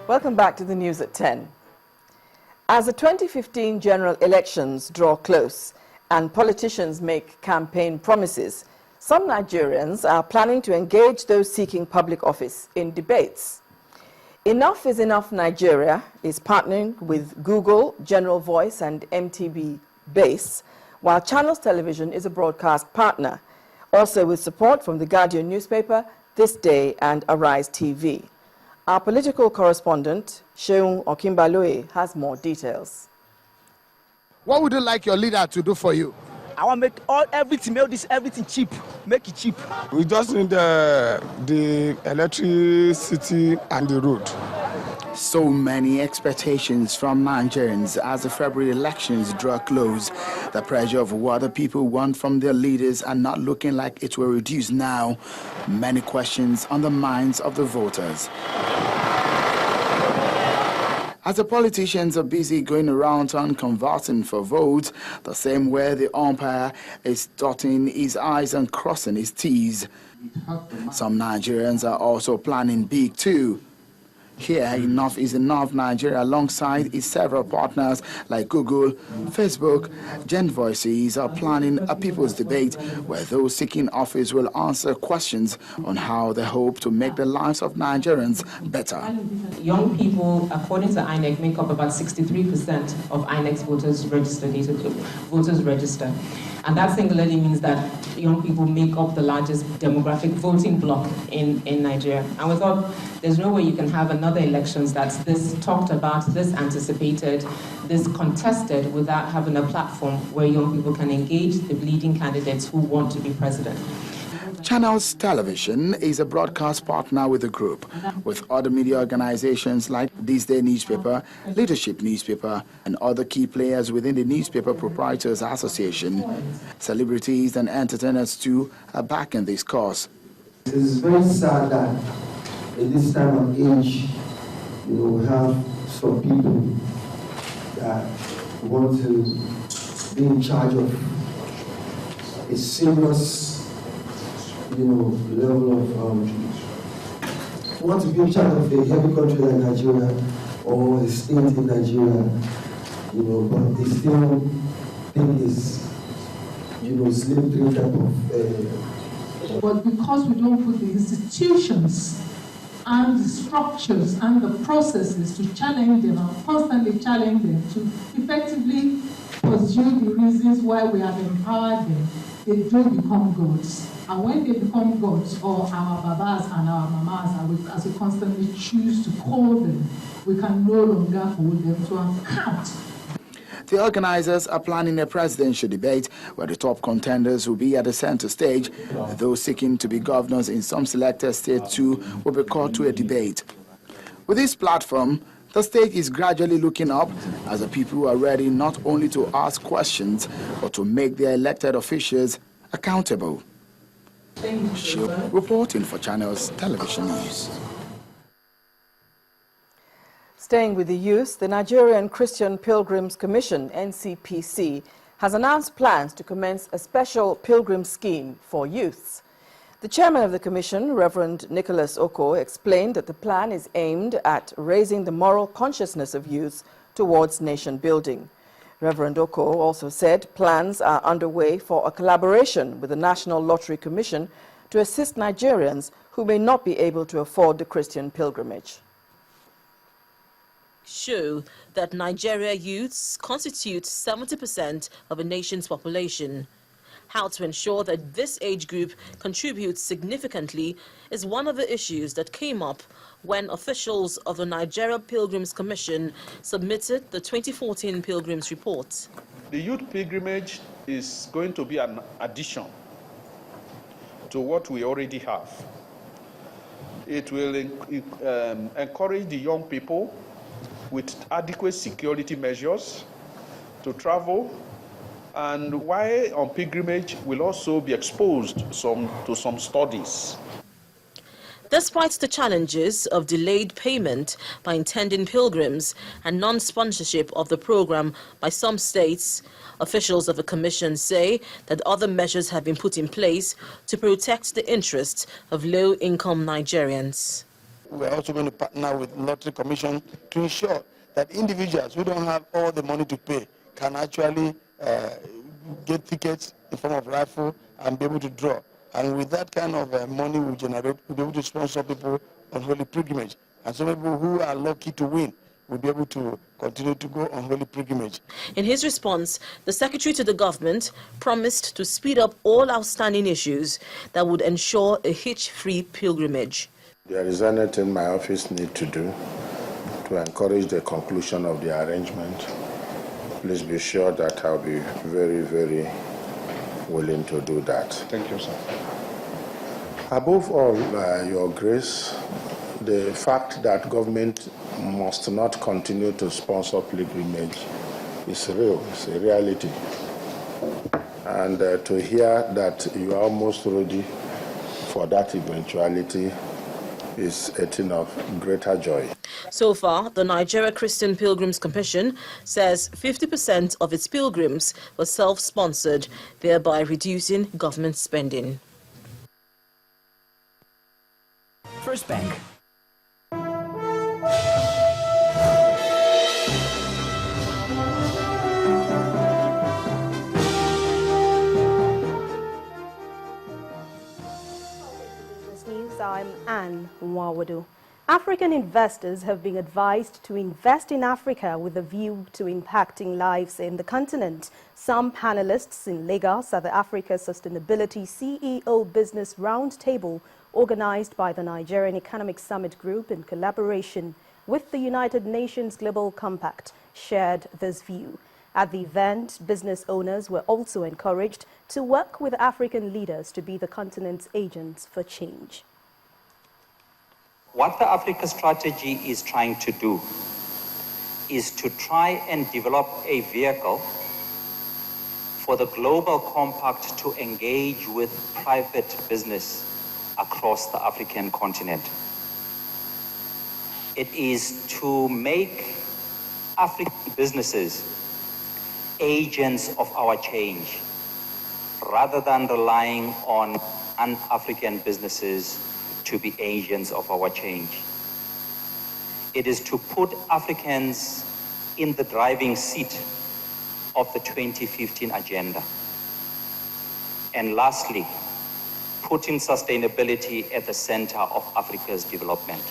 Welcome back to the news at 10. As the 2015 general elections draw close and politicians make campaign promises, some Nigerians are planning to engage those seeking public office in debates. Enough is Enough Nigeria is partnering with Google, General Voice and MTB Base, while Channels Television is a broadcast partner, also with support from The Guardian newspaper, This Day and Arise TV. Our political correspondent, Seun Okinbaloye, has more details. What would you like your leader to do for you? I want to make everything cheap. Make it cheap. We just need the electricity and the road. So many expectations from Nigerians as the February elections draw close. The pressure of what the people want from their leaders are not looking like it will reduce now. Many questions on the minds of the voters. As the politicians are busy going around town conversing for votes, the same way the umpire is dotting his I's and crossing his T's. Some Nigerians are also planning big too. Here, Enough is Enough Nigeria, alongside its several partners like Google, Facebook, Gen Voices, are planning a people's debate where those seeking office will answer questions on how they hope to make the lives of Nigerians better. Young people, according to INEC, make up about 63% of INEC's voters register. And that singularly means that young people make up the largest demographic voting bloc in Nigeria. And we thought there's no way you can have another elections that's this talked about, this anticipated, this contested without having a platform where young people can engage the leading candidates who want to be president. Channels Television is a broadcast partner with the group, with other media organizations like This Day newspaper, Leadership newspaper, and other key players within the Newspaper Proprietors Association. Celebrities and entertainers too are backing this cause. It is very sad that in this time of age, we have some people that want to be in charge of a serious level of want to be in charge of a heavy country like Nigeria or a state in Nigeria, but they still think it's, slavery type of. But because we don't put the institutions and the structures and the processes to challenge them and constantly challenge them to effectively pursue the reasons why we have empowered them, they do become gods. And when they become gods, or our babas and our mamas, as we constantly choose to call them, we can no longer hold them to account. The organizers are planning a presidential debate where the top contenders will be at the center stage. Those seeking to be governors in some selected states too will be called to a debate. With this platform, the stage is gradually looking up as the people are ready not only to ask questions, but to make their elected officials accountable. Reporting for Channels Television News. Staying with the youth, the Nigerian Christian Pilgrims Commission, NCPC, has announced plans to commence a special pilgrim scheme for youths. The chairman of the commission, Reverend Nicholas Oko, explained that the plan is aimed at raising the moral consciousness of youths towards nation building. Reverend Oko also said plans are underway for a collaboration with the National Lottery Commission to assist Nigerians who may not be able to afford the Christian pilgrimage. Show that Nigeria youths constitute 70% of a nation's population. How to ensure that this age group contributes significantly is one of the issues that came up when officials of the Nigeria Pilgrims Commission submitted the 2014 Pilgrims Report. The youth pilgrimage is going to be an addition to what we already have. It will encourage the young people with adequate security measures to travel, and while on pilgrimage will also be exposed to some studies. Despite the challenges of delayed payment by intending pilgrims and non-sponsorship of the program by some states, officials of the commission say that other measures have been put in place to protect the interests of low-income Nigerians. we're also going to partner with Lottery Commission to ensure that individuals who don't have all the money to pay can actually get tickets in form of raffle and be able to draw. And with that kind of money we generate, we'll be able to sponsor people on holy pilgrimage. And some people who are lucky to win will be able to continue to go on holy pilgrimage. In his response, the Secretary to the government promised to speed up all outstanding issues that would ensure a hitch-free pilgrimage. There is anything my office needs to do to encourage the conclusion of the arrangement. Please be sure that I'll be very, very willing to do that. Thank you, sir. Above all, Your Grace, the fact that government must not continue to sponsor pilgrimage is real, it's a reality. And to hear that you are almost ready for that eventuality is a thing of greater joy. So far, the Nigeria Christian Pilgrims Commission says 50% of its pilgrims were self-sponsored, thereby reducing government spending. First Bank. I'm Anne Nwawadu. African investors have been advised to invest in Africa with a view to impacting lives in the continent. Some panelists in Lagos at the Africa Sustainability CEO Business Roundtable, organized by the Nigerian Economic Summit Group in collaboration with the United Nations Global Compact, shared this view. At the event, business owners were also encouraged to work with African leaders to be the continent's agents for change. What the Africa strategy is trying to do is to try and develop a vehicle for the global compact to engage with private business across the African continent. It is to make African businesses agents of our change rather than relying on un-African businesses to be agents of our change. It is to put Africans in the driving seat of the 2015 agenda. And lastly, putting sustainability at the center of Africa's development.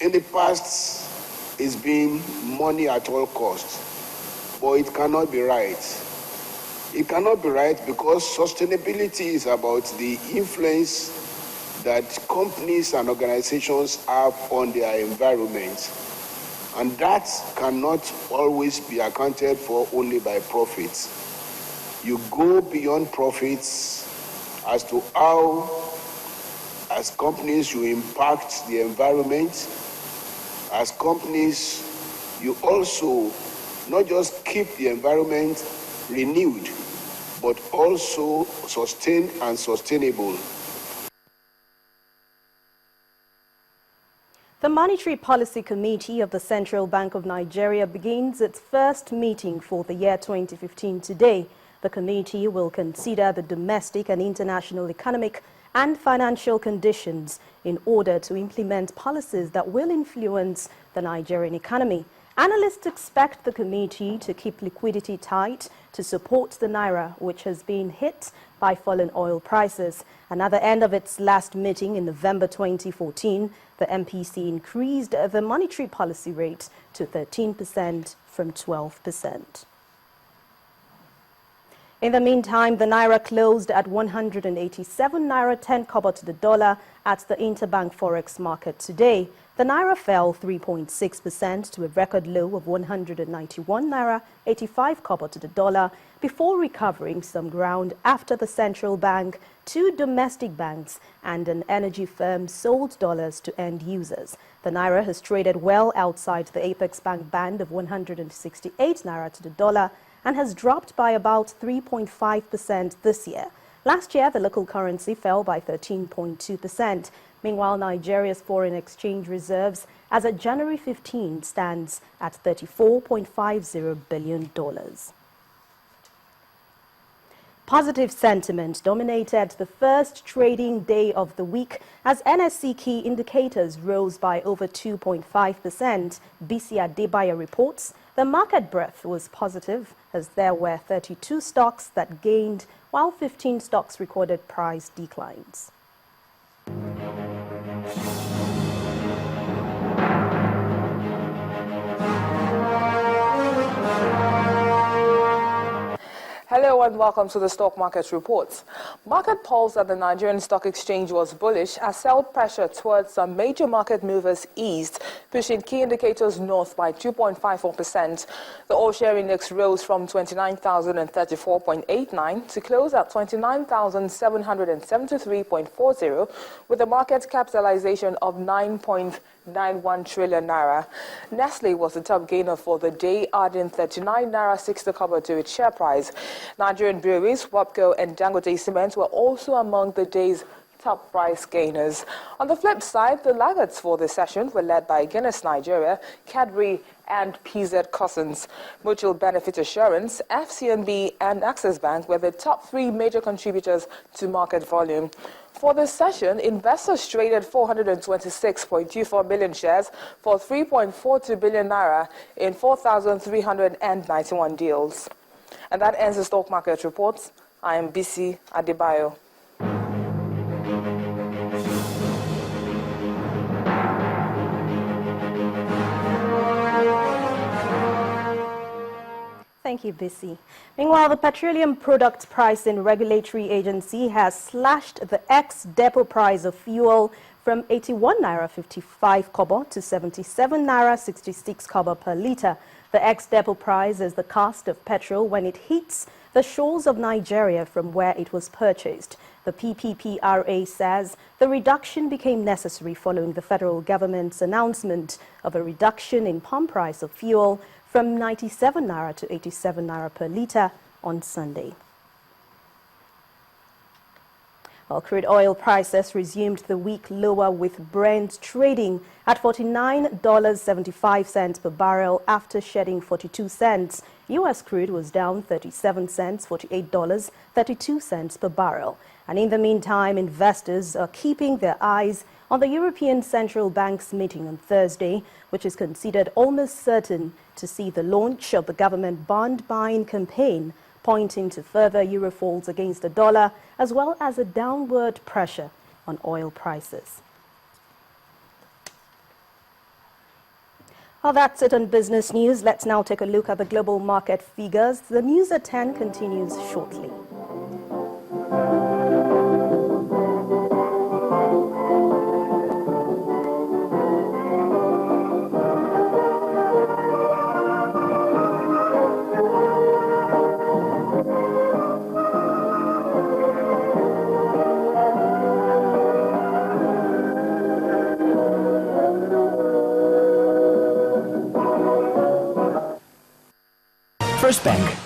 In the past, it's been money at all costs, but it cannot be right. It cannot be right because sustainability is about the influence that companies and organizations have on their environment. And that cannot always be accounted for only by profits. You go beyond profits as to how, as companies, you impact the environment. As companies, you also not just keep the environment renewed, but also sustained and sustainable. The Monetary Policy Committee of the Central Bank of Nigeria begins its first meeting for the year 2015 today. The committee will consider the domestic and international economic and financial conditions in order to implement policies that will influence the Nigerian economy. Analysts expect the committee to keep liquidity tight to support the Naira, which has been hit by fallen oil prices. And at the end of its last meeting in November 2014, the MPC increased the monetary policy rate to 13% from 12%. In the meantime, the Naira closed at 187 Naira 10 kobo to the dollar at the interbank forex market today. The Naira fell 3.6% to a record low of 191 Naira 85 kobo to the dollar before recovering some ground after the central bank, two domestic banks and an energy firm sold dollars to end users. The Naira has traded well outside the Apex Bank band of 168 Naira to the dollar and has dropped by about 3.5% this year. Last year, the local currency fell by 13.2%. Meanwhile, Nigeria's foreign exchange reserves as of January 15 stands at $34.50 billion. Positive sentiment dominated the first trading day of the week as NSE key indicators rose by over 2.5%. BC Adebayo reports the market breadth was positive as there were 32 stocks that gained while 15 stocks recorded price declines. Hello and welcome to the Stock Market Reports. Market pulse at the Nigerian Stock Exchange was bullish as sell pressure towards some major market movers eased, pushing key indicators north by 2.54%. The all-share index rose from 29,034.89 to close at 29,773.40 with a market capitalization of 9.91 trillion naira. Nestle was the top gainer for the day, adding 39 naira 60 kobo to its share price. Nigerian breweries, WAPCO and Dangote Cement were also among the day's top price gainers. On the flip side, the laggards for the session were led by Guinness Nigeria, Cadbury and PZ Cousins. Mutual Benefit Assurance, FCNB and Access Bank were the top three major contributors to market volume. For this session, investors traded 426.24 million shares for 3.42 billion naira in 4,391 deals. And that ends the stock market reports. I am BC Adebayo. Thank you, Bissy. Meanwhile, the Petroleum Products Pricing Regulatory Agency has slashed the ex-depot price of fuel from 81 naira 55 kobo to 77 naira 66 kobo per litre. The ex-depot price is the cost of petrol when it hits the shores of Nigeria from where it was purchased. The PPPRA says the reduction became necessary following the federal government's announcement of a reduction in pump price of fuel from 97 naira to 87 naira per litre on Sunday. Well, crude oil prices resumed the week lower with Brent trading at $49.75 per barrel after shedding 42 cents. U.S. crude was down 37 cents, $48.32 per barrel. And in the meantime, investors are keeping their eyes on the European Central Bank's meeting on Thursday, which is considered almost certain to see the launch of the government bond buying campaign, pointing to further euro falls against the dollar, as well as a downward pressure on oil prices. Well, that's it on business news. Let's now take a look at the global market figures. The news at 10 continues shortly. First Bank.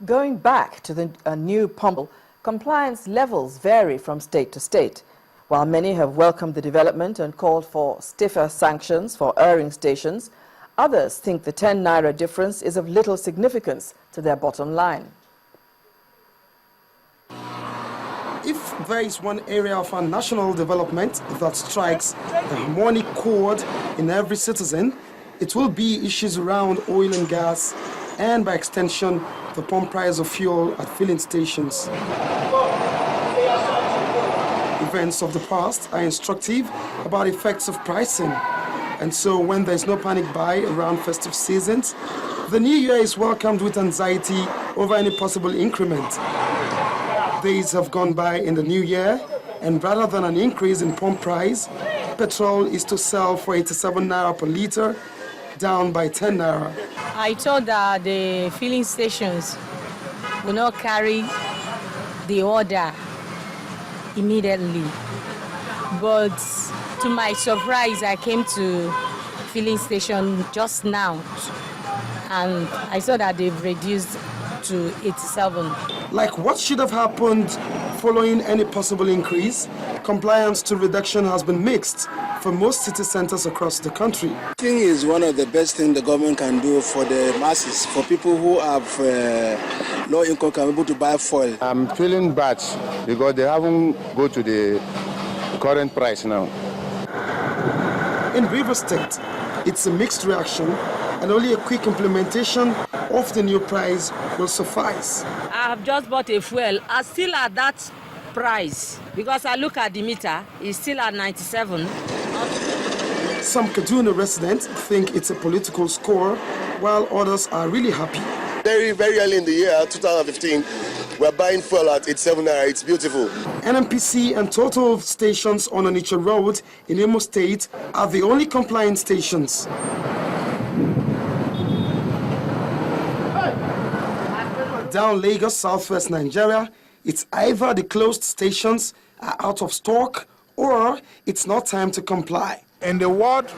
Going back to the new pump, compliance levels vary from state to state. While many have welcomed the development and called for stiffer sanctions for erring stations, others think the 10 naira difference is of little significance to their bottom line. If there is one area of our national development that strikes a harmonic chord in every citizen, it will be issues around oil and gas and, by extension, the pump price of fuel at filling stations. Events of the past are instructive about effects of pricing, and so when there is no panic buy around festive seasons, the new year is welcomed with anxiety over any possible increment. Days have gone by in the new year, and rather than an increase in pump price, petrol is to sell for 87 naira per litre, down by 10 naira. I thought that the filling stations will not carry the order immediately, but to my surprise, I came to filling station just now, and I saw that they've reduced to 87. Like what should have happened following any possible increase, compliance to reduction has been mixed for most city centers across the country. I think it's one of the best things the government can do for the masses, for people who have low income can be able to buy fuel. I'm feeling bad because they haven't go to the current price now. In Rivers State, it's a mixed reaction, and only a quick implementation of the new price will suffice. I have just bought a fuel. I'm still at that price because I look at the meter, it's still at 97. Some Kaduna residents think it's a political score, while others are really happy. Very, very early in the year, 2015, we're buying fuel at 87 naira. It's beautiful. NNPC and total stations on Onitsha Road in Imo State are the only compliant stations. Down Lagos, southwest Nigeria, it's either the closed stations are out of stock or it's not time to comply. In the world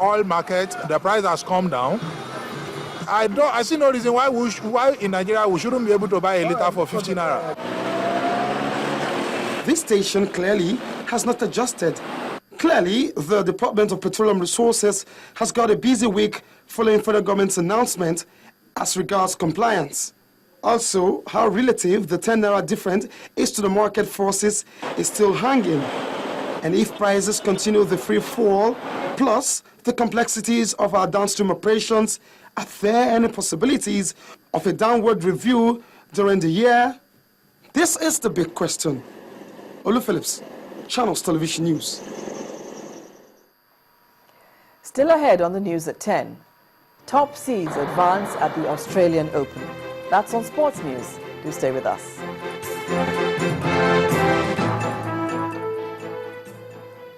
oil market, the price has come down. I see no reason why in Nigeria we shouldn't be able to buy a liter for 15 naira. This station clearly has not adjusted. Clearly, the Department of Petroleum Resources has got a busy week following federal government's announcement as regards compliance. Also, how relative the 10 naira difference is to the market forces is still hanging. And if prices continue the free fall, plus the complexities of our downstream operations, are there any possibilities of a downward review during the year? This is the big question. Olu Phillips, Channels Television News. Still ahead on the news at 10. Top seeds advance at the Australian Open. That's on Sports News. Do stay with us.